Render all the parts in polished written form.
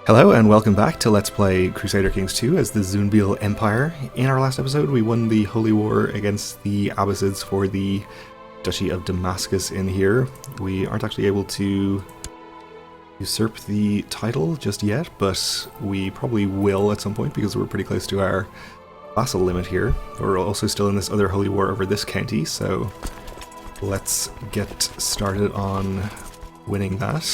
Hello and welcome back to Let's Play Crusader Kings 2 as the Zunbil Empire. In our last episode we won the Holy War against the Abbasids for the Duchy of Damascus in here. We aren't actually able to usurp the title just yet, but we probably will at some point because we're pretty close to our vassal limit here. We're also still in this other Holy War over this county, so let's get started on winning that.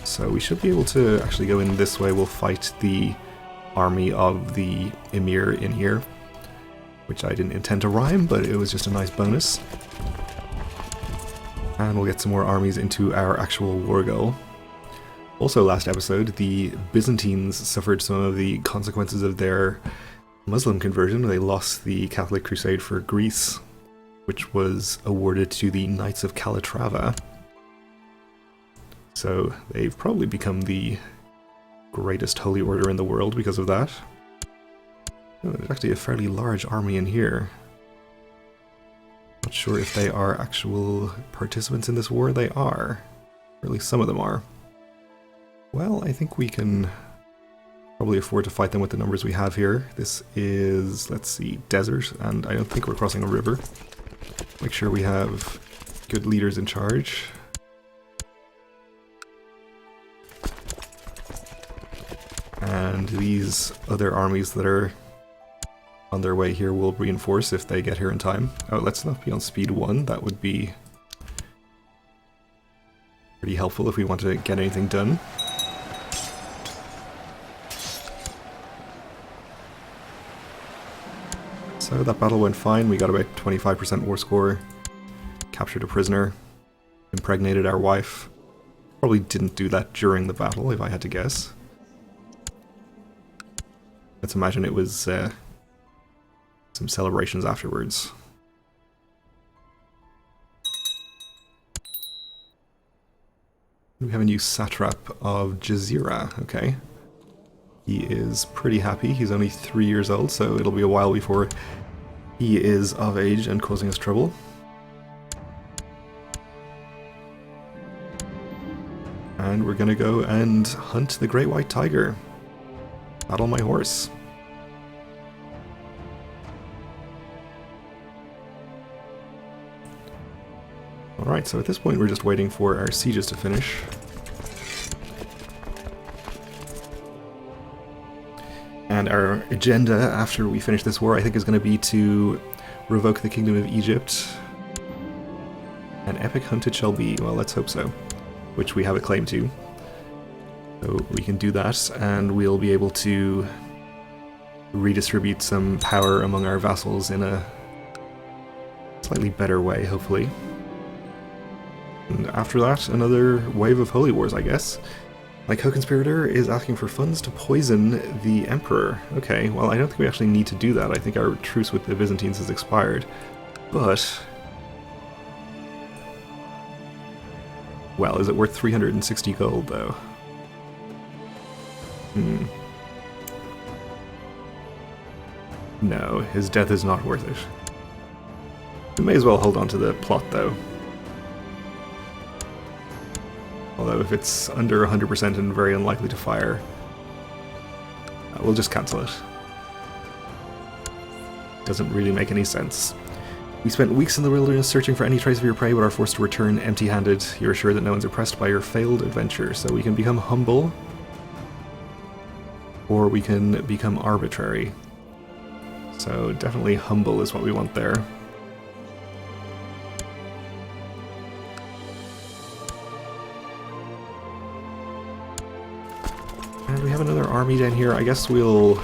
So we should be able to actually go in this way. We'll fight the army of the Emir in here, which I didn't intend to rhyme, but it was just a nice bonus. And we'll get some more armies into our actual war goal. Also last episode, the Byzantines suffered some of the consequences of their Muslim conversion. They lost the Catholic Crusade for Greece, which was awarded to the Knights of Calatrava. So they've probably become the greatest holy order in the world because of that. Oh, there's actually a fairly large army in here. Not sure if they are actual participants in this war. They are. Or at least some of them are. Well, I think we can probably afford to fight them with the numbers we have here. This is, let's see, desert, and I don't think we're crossing a river. Make sure we have good leaders in charge. And these other armies that are on their way here will reinforce if they get here in time. Oh, let's not be on speed 1. That would be pretty helpful if we want to get anything done. So that battle went fine. We got about 25% war score, captured a prisoner, impregnated our wife. Probably didn't do that during the battle, if I had to guess. Let's imagine it was some celebrations afterwards. We have a new satrap of Jazeera, okay. He is pretty happy. He's only 3 years old, so it'll be a while before he is of age and causing us trouble. And we're gonna go and hunt the Great White Tiger. Not on my horse. Alright, so at this point we're just waiting for our sieges to finish. And our agenda after we finish this war, I think, is going to be to revoke the Kingdom of Egypt. An epic hunt it shall be. Well, let's hope so. Which we have a claim to. So we can do that, and we'll be able to redistribute some power among our vassals in a slightly better way, hopefully. And after that, another wave of holy wars, I guess. My co-conspirator is asking for funds to poison the Emperor. Okay, well, I don't think we actually need to do that. I think our truce with the Byzantines has expired. But... well, is it worth 360 gold, though? No, his death is not worth it. We may as well hold on to the plot, though. Although if it's under 100% and very unlikely to fire, we'll just cancel it. Doesn't really make any sense. We spent weeks in the wilderness searching for any trace of your prey, but are forced to return empty-handed. You're sure that no one's impressed by your failed adventure, so we can become humble, or we can become arbitrary. So definitely humble is what we want there. And we have another army down here. I guess we'll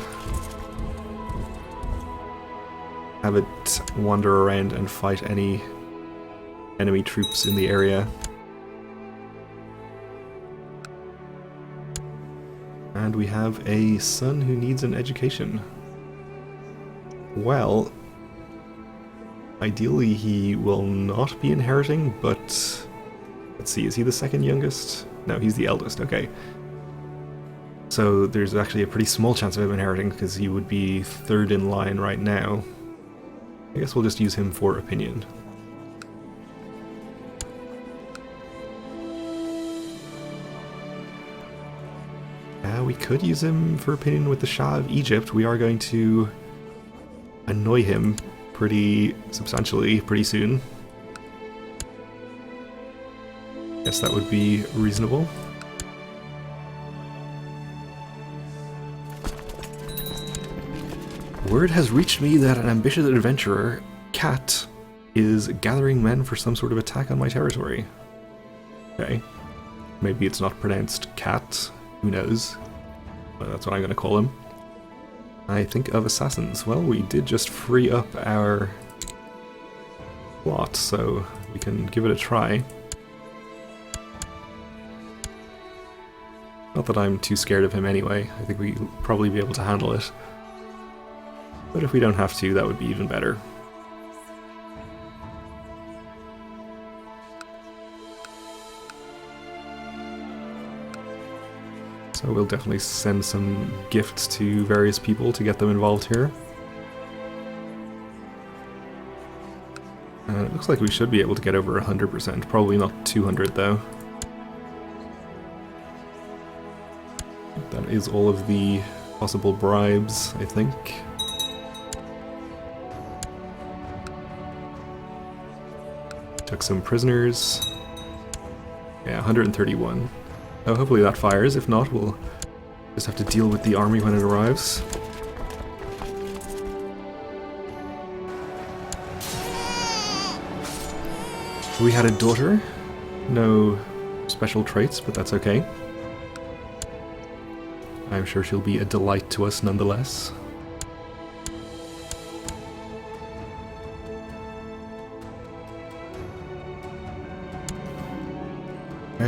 have it wander around and fight any enemy troops in the area. And we have a son who needs an education. Well, ideally he will not be inheriting, but let's see, is he the second youngest? No, he's the eldest, okay. So there's actually a pretty small chance of him inheriting because he would be third in line right now. I guess we'll just use him for opinion. We could use him for opinion with the Shah of Egypt. We are going to annoy him pretty substantially pretty soon. Guess that would be reasonable. Word has reached me that an ambitious adventurer, Cat, is gathering men for some sort of attack on my territory. Okay. Maybe it's not pronounced cat, who knows? But that's what I'm going to call him. I think of assassins. Well, we did just free up our plot, so we can give it a try. Not that I'm too scared of him anyway. I think we'll probably be able to handle it. But if we don't have to, that would be even better. So we'll definitely send some gifts to various people to get them involved here. It looks like we should be able to get over 100%, probably not 200 though. That is all of the possible bribes, I think. Took some prisoners. Yeah, 131. Oh, hopefully that fires. If not, we'll just have to deal with the army when it arrives. We had a daughter. No special traits, but that's okay. I'm sure she'll be a delight to us nonetheless.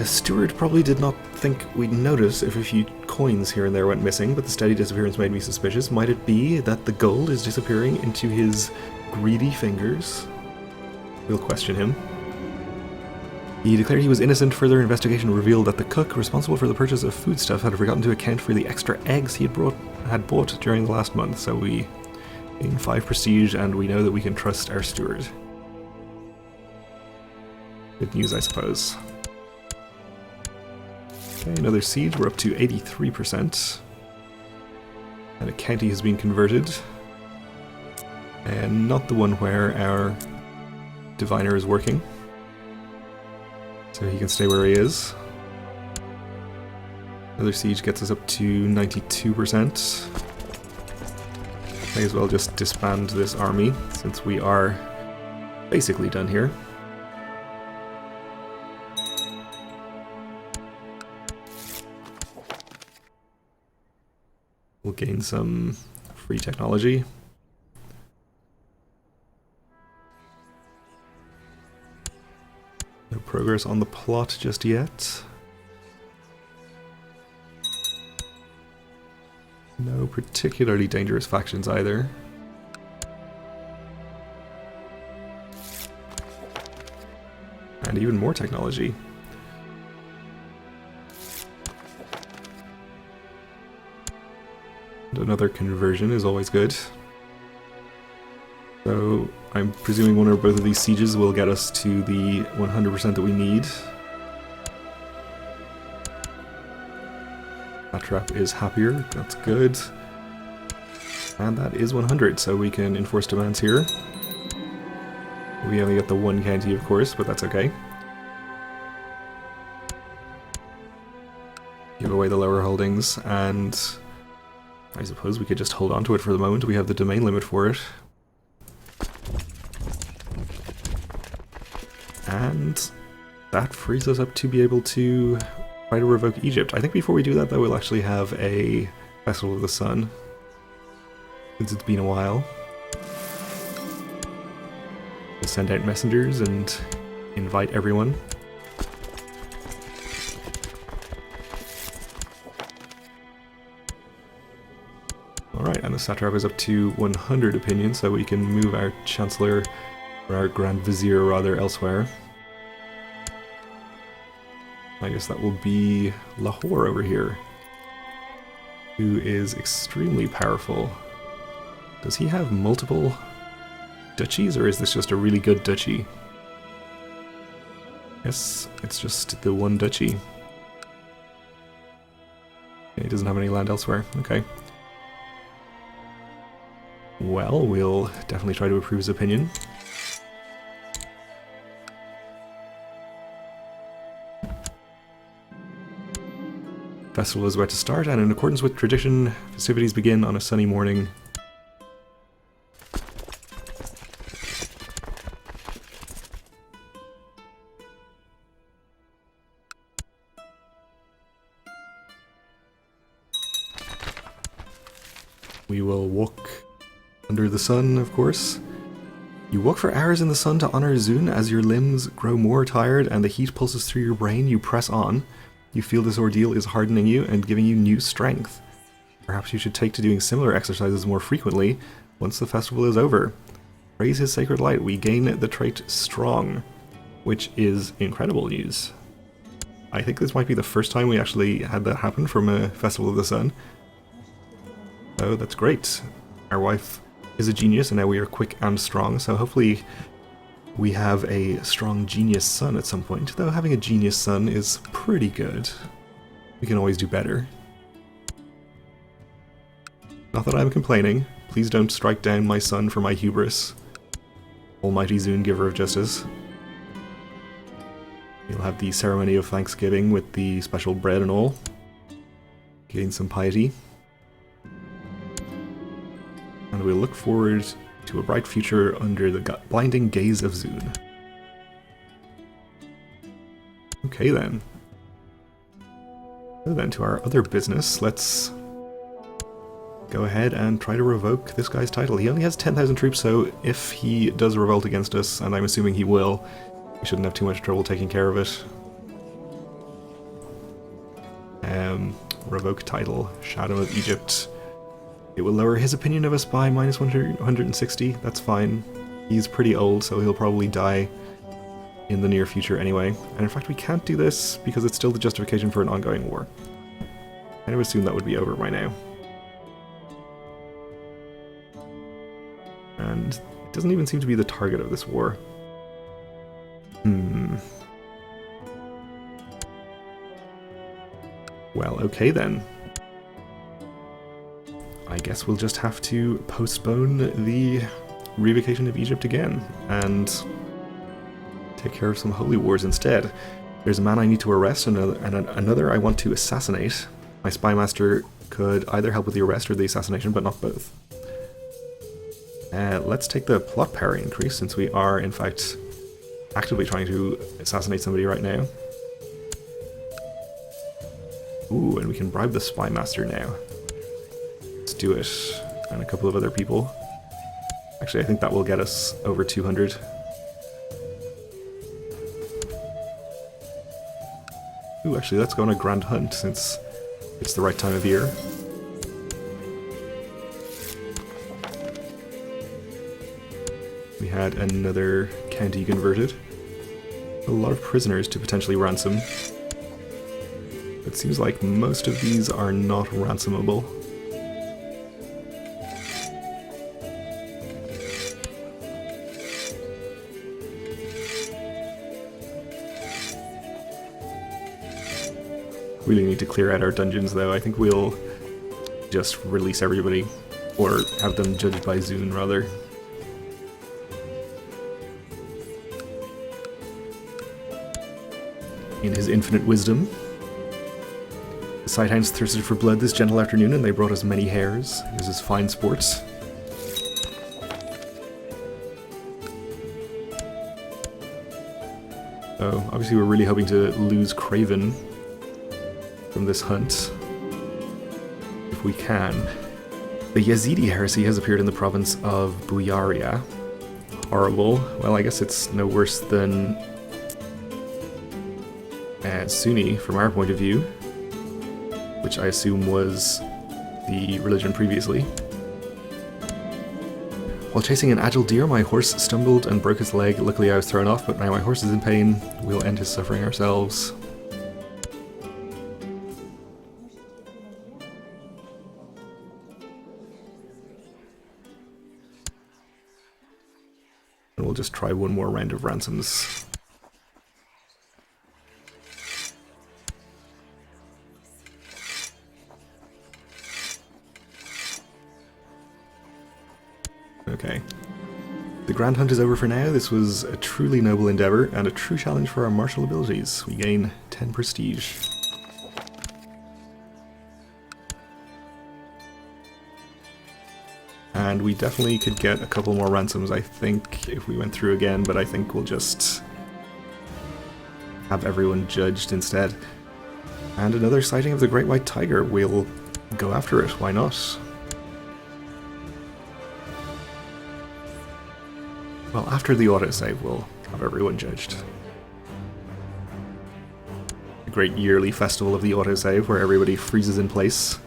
Stuart probably did not think we'd notice if a few coins here and there went missing, but the steady disappearance made me suspicious. Might it be that the gold is disappearing into his greedy fingers? We'll question him. He declared he was innocent. Further investigation revealed that the cook responsible for the purchase of foodstuff had forgotten to account for the extra eggs he had bought during the last month, so we gain 5 prestige and we know that we can trust our steward. Good news, I suppose. Okay, another siege, we're up to 83%. And a county has been converted. And not the one where our diviner is working. So he can stay where he is. Another siege gets us up to 92%. May as well just disband this army, since we are basically done here. We'll gain some free technology. No progress on the plot just yet. No particularly dangerous factions either. And even more technology. Another conversion is always good. So I'm presuming one or both of these sieges will get us to the 100% that we need. Satrap is happier, that's good. And that is 100, so we can enforce demands here. We only get the one county, of course, but that's okay. Give away the lower holdings, and I suppose we could just hold on to it for the moment. We have the domain limit for it. And that frees us up to be able to try to revoke Egypt. I think before we do that, though, we'll actually have a Festival of the Sun, since it's been a while. We'll send out messengers and invite everyone. Alright, and the satrap is up to 100 opinion, so we can move our Chancellor, or our Grand Vizier rather, elsewhere. I guess that will be Lahore over here, who is extremely powerful. Does he have multiple duchies, or is this just a really good duchy? Yes, it's just the one duchy. He doesn't have any land elsewhere. Okay. Well, we'll definitely try to approve his opinion. Festival is about to start, and in accordance with tradition, festivities begin on a sunny morning. We will walk under the sun, of course. You walk for hours in the sun to honor Zun. As your limbs grow more tired and the heat pulses through your brain, you press on. You feel this ordeal is hardening you and giving you new strength. Perhaps you should take to doing similar exercises more frequently once the festival is over. Praise his sacred light. We gain the trait Strong, which is incredible news. I think this might be the first time we actually had that happen from a Festival of the Sun. So that's great. Our wife is a genius and now we are quick and strong, so hopefully we have a strong genius son at some point, though having a genius son is pretty good. We can always do better. Not that I'm complaining. Please don't strike down my son for my hubris. Almighty Zun, giver of justice. We'll have the ceremony of Thanksgiving with the special bread and all. Gain some piety. And we'll look forward to a bright future under the blinding gaze of Zun. Okay then. So then to our other business, let's go ahead and try to revoke this guy's title. He only has 10,000 troops, so if he does revolt against us, and I'm assuming he will, we shouldn't have too much trouble taking care of it. Revoke title, Shadow of Egypt. It will lower his opinion of us by minus 160, that's fine. He's pretty old, so he'll probably die in the near future anyway. And in fact, we can't do this because it's still the justification for an ongoing war. I kind of assume that would be over by now. And it doesn't even seem to be the target of this war. Well, okay then. I guess we'll just have to postpone the revocation of Egypt again, and take care of some holy wars instead. There's a man I need to arrest, and another I want to assassinate. My spy master could either help with the arrest or the assassination, but not both. Let's take the plot power increase, since we are, in fact, actively trying to assassinate somebody right now. Ooh, and we can bribe the spy master now. Let's do it. And a couple of other people. Actually, I think that will get us over 200. Ooh, actually, let's go on a grand hunt, since it's the right time of year. We had another county converted. A lot of prisoners to potentially ransom. It seems like most of these are not ransomable. Really need to clear out our dungeons though. I think we'll just release everybody, or have them judged by Zun rather. In his infinite wisdom, the sighthounds thirsted for blood this gentle afternoon, and they brought us many hares. This is fine sports. So, obviously we're really hoping to lose Craven from this hunt, if we can. The Yazidi heresy has appeared in the province of Buyaria. Horrible. Well, I guess it's no worse than Sunni from our point of view, which I assume was the religion previously. While chasing an agile deer, my horse stumbled and broke his leg. Luckily I was thrown off, but now my horse is in pain. We'll end his suffering ourselves. And we'll just try one more round of ransoms. Okay. The Grand Hunt is over for now. This was a truly noble endeavour and a true challenge for our martial abilities. We gain 10 prestige. And we definitely could get a couple more ransoms, I think, if we went through again, but I think we'll just have everyone judged instead. And another sighting of the Great White Tiger. We'll go after it, why not? Well, after the autosave, we'll have everyone judged. The great yearly festival of the autosave, where everybody freezes in place.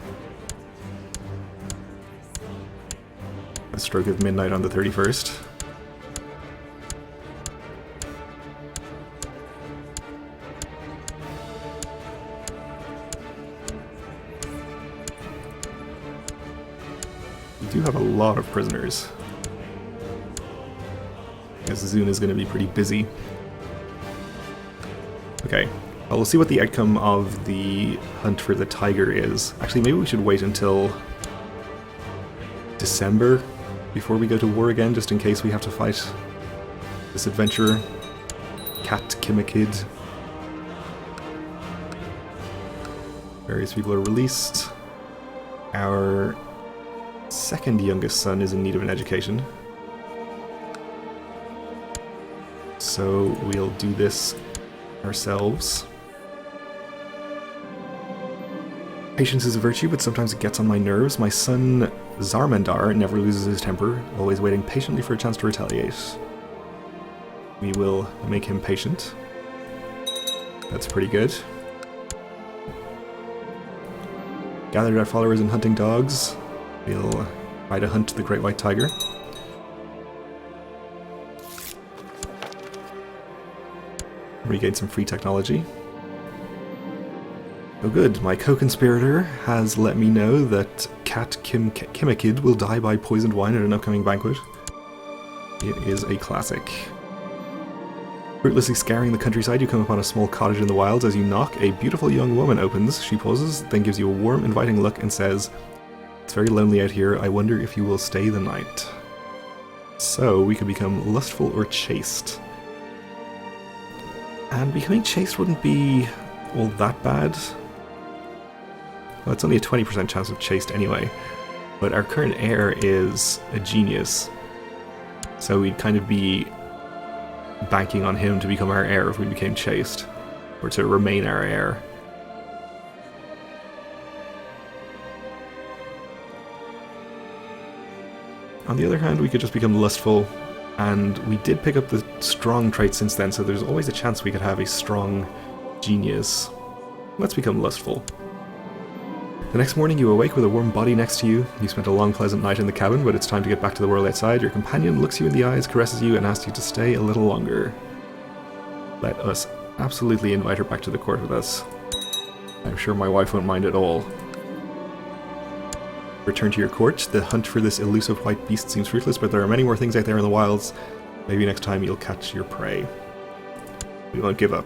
A stroke of midnight on the 31st. We do have a lot of prisoners. I guess Zun is going to be pretty busy. Okay, well, we'll see what the outcome of the hunt for the tiger is. Actually, maybe we should wait until December before we go to war again, just in case we have to fight this adventurer, Cat Kimakid. Various people are released. Our second youngest son is in need of an education. So we'll do this ourselves. Patience is a virtue, but sometimes it gets on my nerves. My son Zarmandar never loses his temper, always waiting patiently for a chance to retaliate. We will make him patient. That's pretty good. Gathered our followers and hunting dogs. We'll try to hunt the Great White Tiger. Regain some free technology. Oh good, my co-conspirator has let me know that Cat Kimakid will die by poisoned wine at an upcoming banquet. It is a classic. Fruitlessly scouring the countryside, you come upon a small cottage in the wilds. As you knock, a beautiful young woman opens. She pauses, then gives you a warm, inviting look and says, "It's very lonely out here. I wonder if you will stay the night." So, we could become lustful or chaste. And becoming chaste wouldn't be all that bad. Well, it's only a 20% chance of chaste anyway. But our current heir is a genius. So we'd kind of be banking on him to become our heir if we became chaste. Or to remain our heir. On the other hand, we could just become lustful. And we did pick up the strong trait since then, so there's always a chance we could have a strong genius. Let's become lustful. The next morning you awake with a warm body next to you. You spent a long pleasant night in the cabin, but it's time to get back to the world outside. Your companion looks you in the eyes, caresses you, and asks you to stay a little longer. Let us absolutely invite her back to the court with us. I'm sure my wife won't mind at all. Return to your court. The hunt for this elusive white beast seems fruitless, but there are many more things out there in the wilds. Maybe next time you'll catch your prey. We won't give up.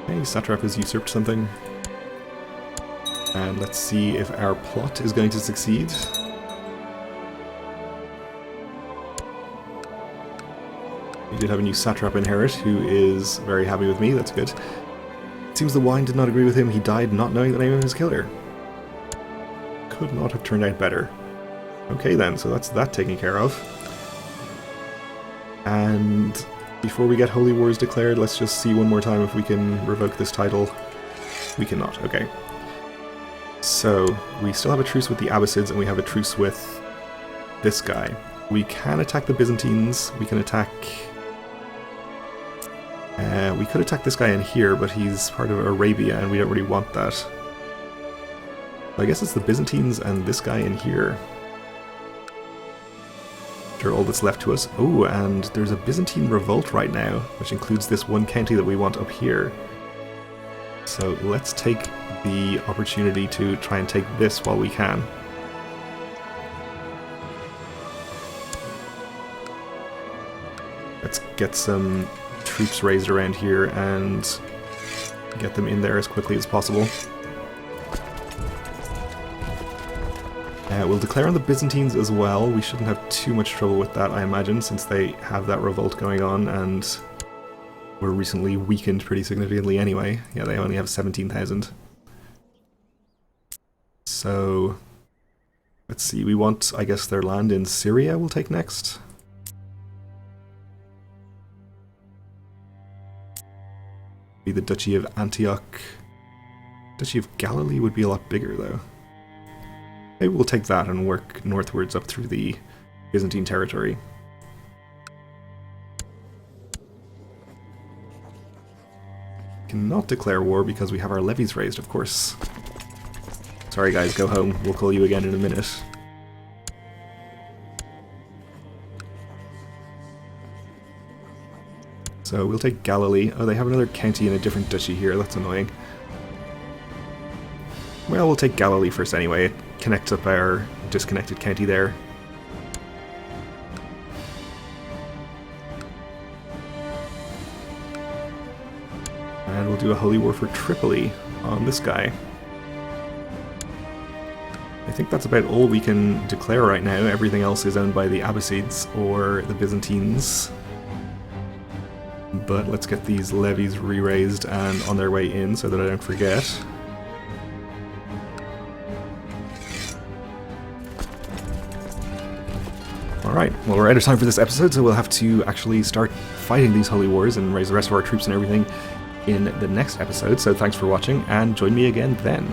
Okay, Satrap has usurped something. And let's see if our plot is going to succeed. We did have a new Satrap inherit who is very happy with me, that's good. It seems the wine did not agree with him. He died not knowing the name of his killer. Could not have turned out better. Okay then, so that's that taken care of. And before we get Holy Wars declared, let's just see one more time if we can revoke this title. We cannot, okay. So, we still have a truce with the Abbasids and we have a truce with this guy. We can attack the Byzantines, we can attack... we could attack this guy in here, but he's part of Arabia and we don't really want that. So I guess it's the Byzantines and this guy in here. Which are all that's left to us. Oh, and there's a Byzantine revolt right now, which includes this one county that we want up here. So let's take the opportunity to try and take this while we can. Let's get some troops raised around here and get them in there as quickly as possible. We'll declare on the Byzantines as well. We shouldn't have too much trouble with that, I imagine, since they have that revolt going on and were recently weakened pretty significantly anyway. Yeah, they only have 17,000. So, let's see, we want, I guess, their land in Syria we'll take next. Be the Duchy of Antioch. Duchy of Galilee would be a lot bigger, though. Maybe we'll take that and work northwards up through the Byzantine territory. Cannot declare war because we have our levies raised, of course. Sorry guys, go home. We'll call you again in a minute. So we'll take Galilee. Oh, they have another county in a different duchy here. That's annoying. Well, we'll take Galilee first anyway. It connects up our disconnected county there. And we'll do a holy war for Tripoli on this guy. I think that's about all we can declare right now. Everything else is owned by the Abbasids or the Byzantines. But let's get these levies re-raised and on their way in so that I don't forget. Alright, well we're out of time for this episode, so we'll have to actually start fighting these holy wars and raise the rest of our troops and everything in the next episode. So thanks for watching, and join me again then.